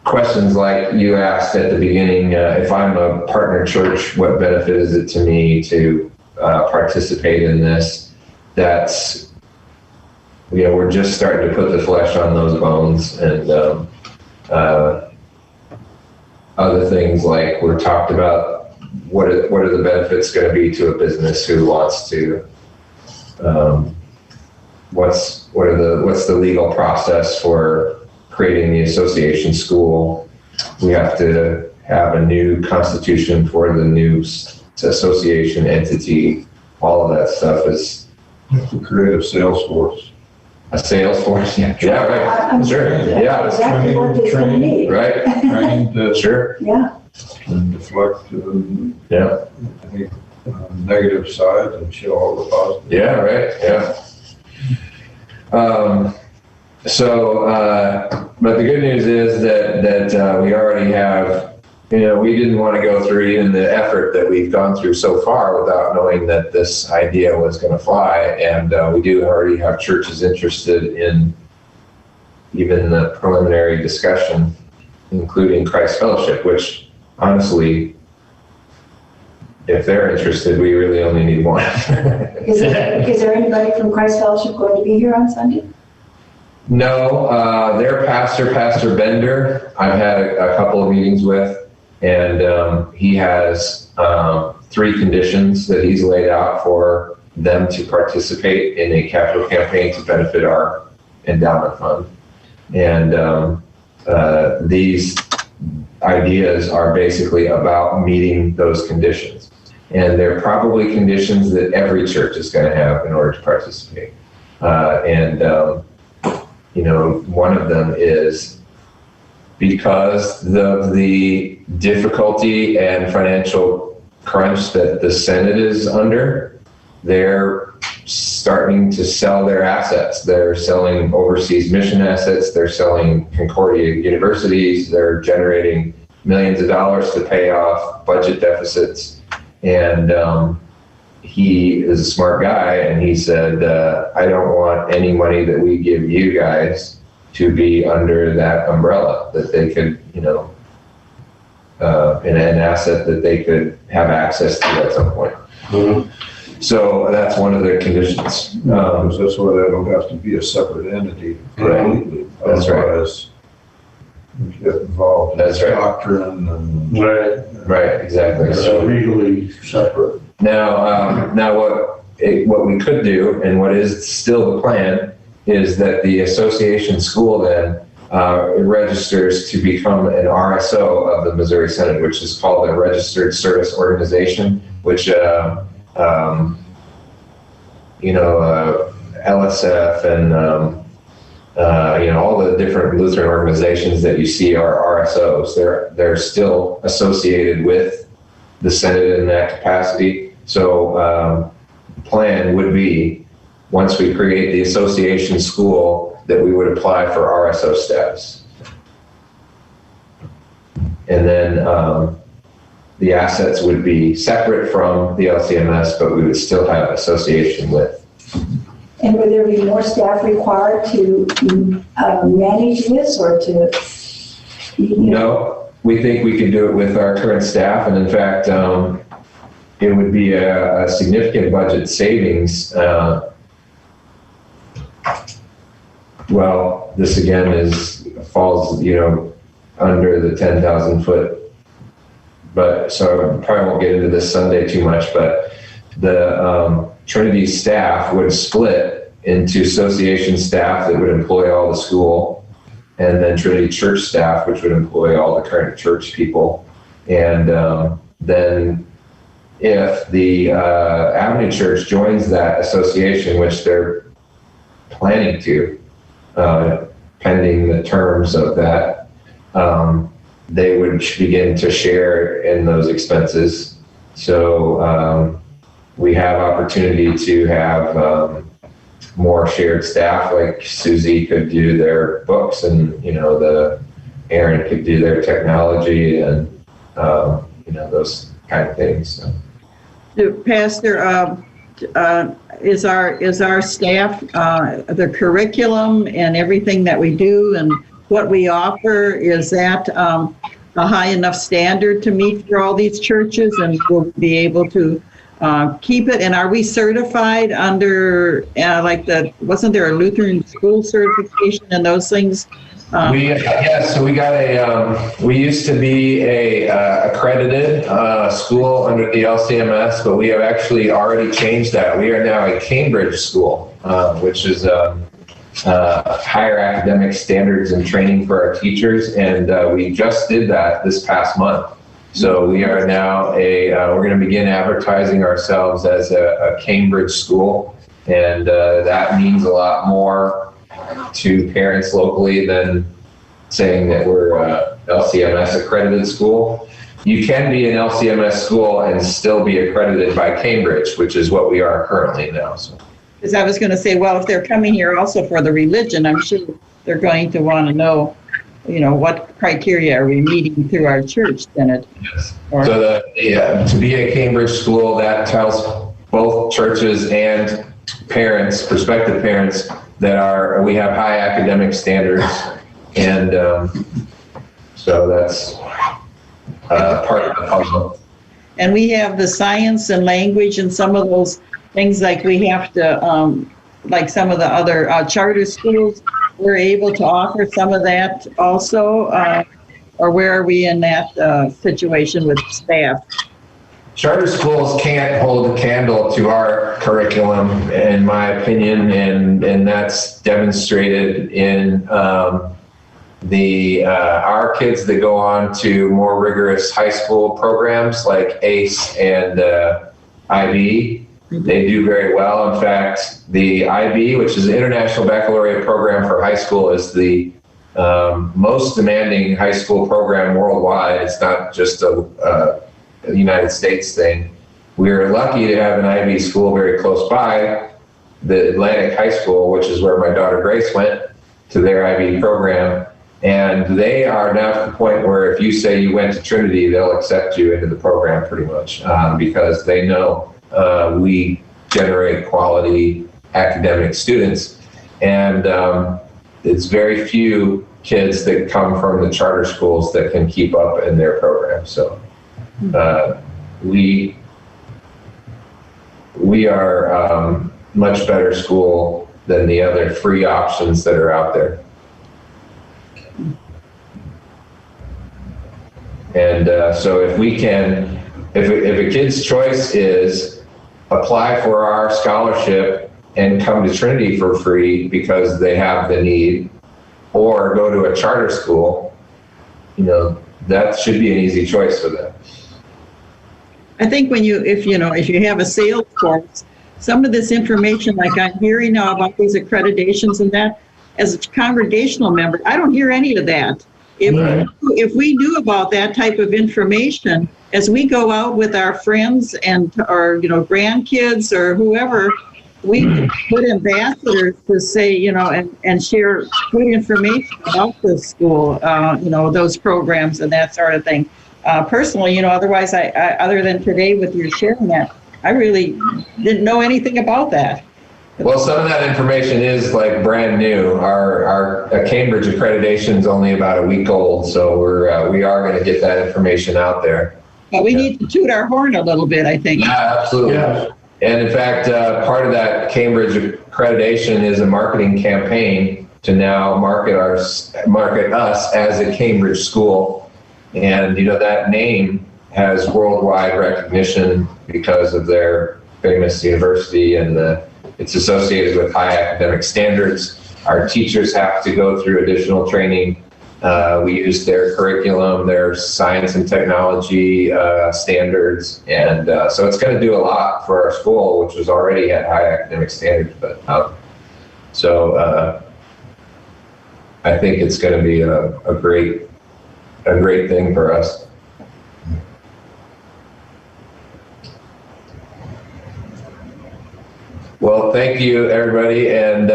Speaker 5: Questions like you asked at the beginning, if I'm a partner church, what benefit is it to me to participate in this? That's, you know, we're just starting to put the flesh on those bones, and other things like we're talked about. What are the benefits going to be to a business who wants to? What's the legal process for creating the association school? We have to have a new constitution for the new association entity. All of that stuff is
Speaker 2: Create a sales force.
Speaker 5: a sales force. Yeah, right.
Speaker 6: I'm
Speaker 5: Sure. Yeah.
Speaker 6: That's exactly what it's going to need.
Speaker 5: Right.
Speaker 2: Trying to
Speaker 5: Sure.
Speaker 6: Yeah.
Speaker 2: deflect
Speaker 5: Yeah.
Speaker 2: any negative side and show all the positive.
Speaker 5: Yeah, right, yeah. But the good news is that we already have, you know, we didn't want to go through even the effort that we've gone through so far without knowing that this idea was going to fly. And we do already have churches interested in even the preliminary discussion. including Christ Fellowship, which honestly, if they're interested, we really only need one.
Speaker 6: Is there anybody from Christ Fellowship going to be here on Sunday?
Speaker 5: No, their pastor, Pastor Bender, I've had a couple of meetings with, and he has 3 conditions that he's laid out for them to participate in a capital campaign to benefit our endowment fund. And these ideas are basically about meeting those conditions. And they're probably conditions that every church is going to have in order to participate. You know, one of them is because of the difficulty and financial crunch that the Senate is under, they're starting to sell their assets. They're selling overseas mission assets. They're selling Concordia universities. They're generating millions of dollars to pay off budget deficits. And he is a smart guy, and he said, I don't want any money that we give you guys to be under that umbrella, that they could, you know, in an asset that they could have access to at some point.
Speaker 3: Mhm.
Speaker 5: So that's one of the conditions.
Speaker 2: Because that's why that'll have to be a separate entity
Speaker 5: Right.
Speaker 2: completely.
Speaker 5: That's right.
Speaker 2: Otherwise, you get involved in
Speaker 5: That's right.
Speaker 2: doctrine and.
Speaker 3: Right,
Speaker 5: Right, exactly.
Speaker 3: so legally separate.
Speaker 5: Now what we could do, and what is still the plan, is that the association school then registers to become an RSO of the Missouri Synod, which is called a Registered Service Organization, which LSF and all the different Lutheran organizations that you see are RSOs. They're still associated with the Synod in that capacity. So the plan would be, once we create the association school, that we would apply for RSO status. And then the assets would be separate from the LCMS, but we would still have association with.
Speaker 6: And would there be more staff required to manage this, or to?
Speaker 5: No, we think we can do it with our current staff, and in fact, it would be a significant budget savings. Well, this again falls, under the 10,000 foot. But so I probably won't get into this Sunday too much, but the Trinity staff would split into association staff that would employ all the school, and then Trinity church staff, which would employ all the current church people. And then if the Avenue Church joins that association, which they're planning to, pending the terms of that, they would begin to share in those expenses. So we have opportunity to have more shared staff, like Susie could do their books, and Aaron could do their technology, and those kind of things. So.
Speaker 4: Pastor, is our staff, the curriculum and everything that we do and what we offer, is that a high enough standard to meet for all these churches, and we'll be able to keep it? And are we certified under wasn't there a Lutheran school certification and those things?
Speaker 5: So we got we used to be a accredited school under the LCMS, but we have actually already changed that. We are now a Cambridge school, which is higher academic standards and training for our teachers, and we just did that this past month. So we are now we're going to begin advertising ourselves as a Cambridge school, and that means a lot more to parents locally than saying that we're a LCMS accredited school. You can be an LCMS school and still be accredited by Cambridge, which is what we are currently now. So.
Speaker 4: Because I was going to say, well, if they're coming here also for the religion, I'm sure they're going to want to know, what criteria are we meeting through our church Synod?
Speaker 5: Yes. So to be a Cambridge school, that tells both churches and parents, prospective parents, that we have high academic standards, and So that's part of the puzzle.
Speaker 4: And we have the science and language and some of those things like we have to, like some of the other charter schools, we're able to offer some of that also, or where are we in that situation with staff?
Speaker 5: Charter schools can't hold a candle to our curriculum, in my opinion, and that's demonstrated in our kids that go on to more rigorous high school programs like ACE and IB. They do very well. In fact, the IB, which is the International Baccalaureate Program for high school, is the most demanding high school program worldwide. It's not just a United States thing. We're lucky to have an IB school very close by, the Atlantic High School, which is where my daughter Grace went to their IB program. And they are now to the point where if you say you went to Trinity, they'll accept you into the program pretty much, because they know we generate quality academic students. And it's very few kids that come from the charter schools that can keep up in their program. So we are much better school than the other free options that are out there. And so if we can, if a kid's choice is apply for our scholarship and come to Trinity for free because they have the need, or go to a charter school, that should be an easy choice for them.
Speaker 4: I think if you have a sales course, some of this information, like I'm hearing now about these accreditations and that, as a congregational member, I don't hear any of that. If we knew about that type of information, as we go out with our friends and our grandkids or whoever, we can put ambassadors to say, and share good information about the school, those programs and that sort of thing. Personally, otherwise, I other than today with your sharing that, I really didn't know anything about that.
Speaker 5: Well, some of that information is like brand new. Our Cambridge accreditation is only about a week old, so we are going to get that information out there.
Speaker 4: But we need to toot our horn a little bit, I think.
Speaker 5: Yeah, absolutely. Yeah. And in fact, part of that Cambridge accreditation is a marketing campaign to now market us as a Cambridge school. And that name has worldwide recognition because of their famous university, and it's associated with high academic standards. Our teachers have to go through additional training. We use their curriculum, their science and technology standards, and so it's going to do a lot for our school, which was already at high academic standards. But I think it's going to be a great thing for us. Well, thank you, everybody, and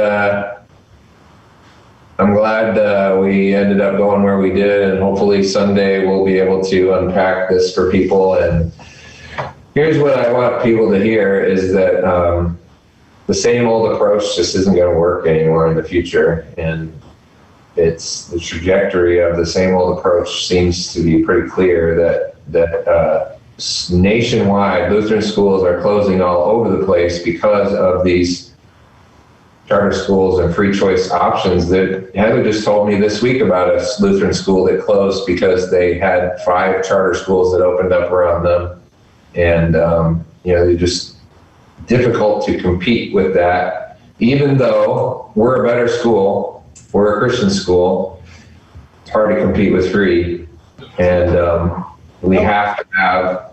Speaker 5: I'm glad we ended up going where we did, and hopefully Sunday we'll be able to unpack this for people. And here's what I want people to hear is that the same old approach just isn't going to work anymore in the future, and it's the trajectory of the same old approach seems to be pretty clear that nationwide Lutheran schools are closing all over the place because of these charter schools and free choice options. That Heather just told me this week about a Lutheran school that closed because they had 5 charter schools that opened up around them, and they're just difficult to compete with that. Even though we're a better school, we're a Christian school, it's hard to compete with free, and we have to have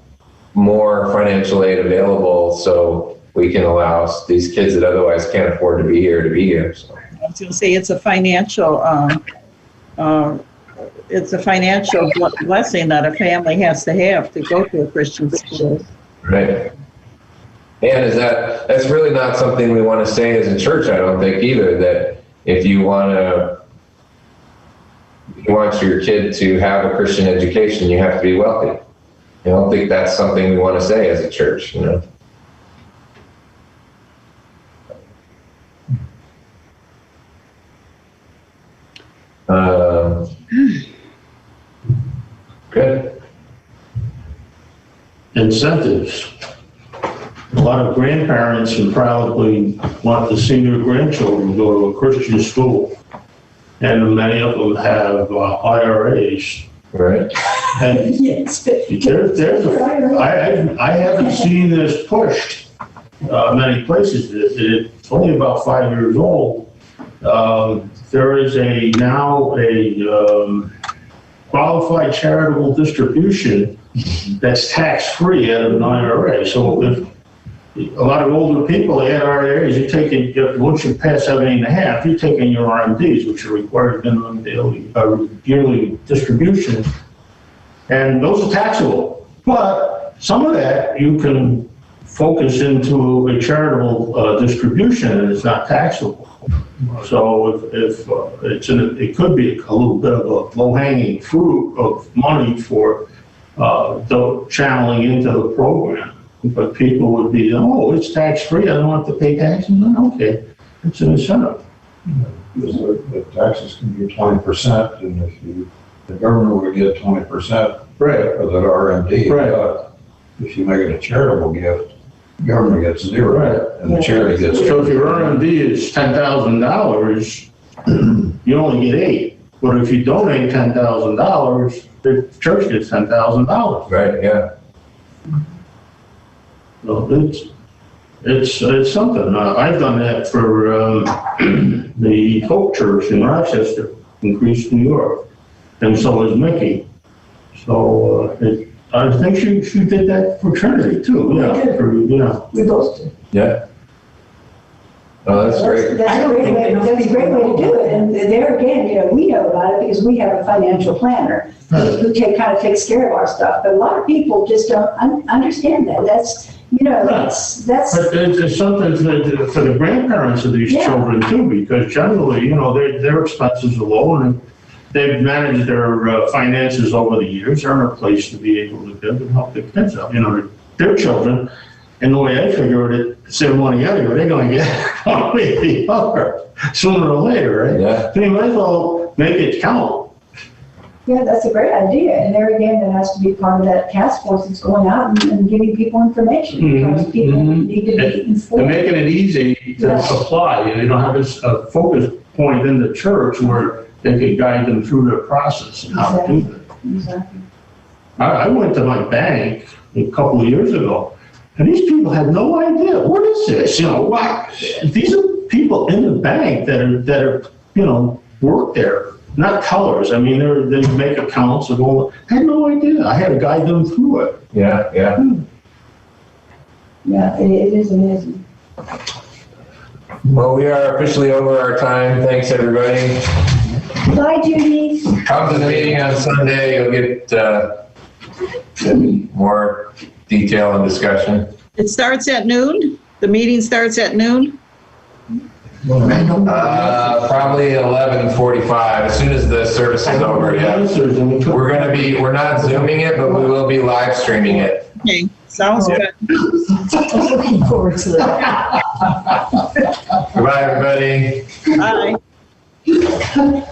Speaker 5: more financial aid available so we can allow these kids that otherwise can't afford to be here. So.
Speaker 4: I was going to say it's a financial blessing that a family has to go to a Christian school.
Speaker 5: Right. And that's really not something we want to say as a church, I don't think either, that if you want your kid to have a Christian education, you have to be wealthy. I don't think that's something we want to say as a church, Good.
Speaker 3: Incentives. A lot of grandparents would probably want to see their grandchildren go to a Christian school. And many of them have IRAs.
Speaker 5: Right.
Speaker 3: And
Speaker 6: Yes, but.
Speaker 3: I haven't seen this pushed many places. It's only about 5 years old. There is now a qualified charitable distribution that's tax-free out of an IRA. So if a lot of older people, they had IRAs, once you pass 70.5, you're taking your RMDs, which are required minimum daily, yearly distribution. And those are taxable. But some of that you can focus into a charitable distribution and it's not taxable. So it could be a little bit of a low-hanging fruit of money for channeling into the program. But people would be, oh, it's tax-free, I don't have to pay taxes. No, okay, it's an incentive.
Speaker 2: The taxes can be 20%, and if the government would get 20% for that RMD.
Speaker 3: Right.
Speaker 2: But if you make it a charitable gift, the government gets 0,
Speaker 3: Right.
Speaker 2: and the charity gets.
Speaker 3: So if your RMD is $10,000, you only get 8. But if you donate $10,000, the church gets $10,000.
Speaker 5: Right, yeah.
Speaker 3: So it's something. I've done that for the Hope Church in Rochester, in Greece, New York, and so is Mickey. So I think she did that for Trinity too.
Speaker 1: We
Speaker 3: Yeah,
Speaker 1: did. We both did.
Speaker 5: Yeah. Oh, that's great.
Speaker 6: That's a great way, that's a great way to do it. And there again, we know about it because we have a financial planner who kind of takes care of our stuff. But a lot of people just don't understand that. That's.
Speaker 3: But it's something for the grandparents of these children too, because generally, their expenses are low and they've managed their finances over the years. They're in a place to be able to give and help their kids out. Their children, and the way I figure it, it's their money anyway. They're going to get one way or the other sooner or later, right?
Speaker 5: Yeah.
Speaker 3: So you might as well make it count.
Speaker 6: Yeah, that's a great idea. And there again, that has to be part of that task force that's going out and giving people information. Because people need to be informed.
Speaker 3: And making it easy to apply. You don't have a focus point in the church where they can guide them through their process and how to do that.
Speaker 6: Exactly.
Speaker 3: I went to my bank a couple of years ago, and these people had no idea. What is this? What? These are people in the bank that are work there. Not tellers. I mean, they make accounts of all. I had no idea. I had to guide them through it.
Speaker 5: Yeah, yeah.
Speaker 6: Yeah, it is amazing.
Speaker 5: Well, we are officially over our time. Thanks, everybody.
Speaker 6: Bye, Judy.
Speaker 5: Come to the meeting on Sunday. You'll get more detail and discussion.
Speaker 4: It starts at noon? The meeting starts at noon?
Speaker 5: Probably 11:45, as soon as the service is over, yeah. We're not Zooming it, but we will be live streaming it.
Speaker 4: Okay, sounds good.
Speaker 1: I'm looking forward to that.
Speaker 5: Goodbye, everybody.
Speaker 4: Bye.